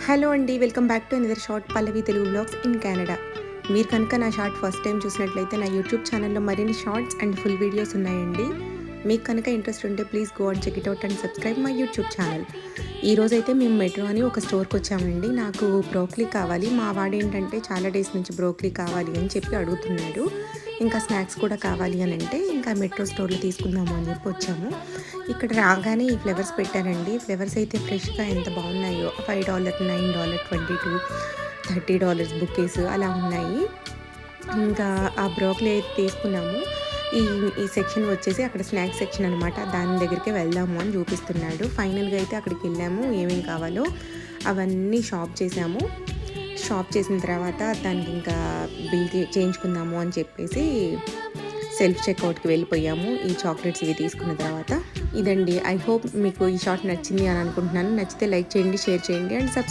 Hello అండి, welcome back to another short Pallavi Telugu blogs in Canada. మీరు కనుక నా షార్ట్ ఫస్ట్ టైం చూసినట్లయితే నా యూట్యూబ్ ఛానల్లో మరిన్ని షార్ట్స్ అండ్ ఫుల్ వీడియోస్ ఉన్నాయండి. మీకు కనుక ఇంట్రెస్ట్ ఉంటే please go and check it out and subscribe my YouTube channel. ఈరోజైతే మేము మెట్రో అని ఒక స్టోర్కి వచ్చామండి. నాకు బ్రోక్లీ కావాలి. మా వాడు ఏంటంటే చాలా డేస్ నుంచి బ్రోక్లీ కావాలి అని చెప్పి అడుగుతున్నాడు. ఇంకా స్నాక్స్ కూడా కావాలి అని అంటే ఇంకా మెట్రో స్టోర్లో తీసుకుందాము అని చెప్పి వచ్చాము. ఇక్కడ రాగానే ఈ ఫ్లవర్స్ పెట్టారండి. ఫ్లవర్స్ అయితే ఫ్రెష్గా ఎంత బాగున్నాయో. $5, $9, $22, $30 బుకేస్ అలా ఉన్నాయి. ఇంకా ఆ బ్రోక్లీ అయితే తీసుకున్నాము. ఈ ఈ సెక్షన్ వచ్చేసి అక్కడ స్నాక్స్ సెక్షన్ అనమాట. దాని దగ్గరికి వెళ్దాము అని చూపిస్తున్నాడు. ఫైనల్గా అయితే అక్కడికి వెళ్ళాము. ఏమేమి కావాలో అవన్నీ షాప్ చేసాము. షాప్ చేసిన తర్వాత దానికి ఇంకా బిల్ చేయించుకుందాము అని చెప్పేసి సెల్ఫ్ చెక్అవుట్కి వెళ్ళిపోయాము. ఈ చాక్లెట్స్ ఇవి తీసుకున్న తర్వాత ఇదండి. ఐ హోప్ మీకు ఈ షార్ట్ నచ్చింది అని అనుకుంటున్నాను. నచ్చితే లైక్ చేయండి, షేర్ చేయండి అండ్ సబ్స్క్రైబ్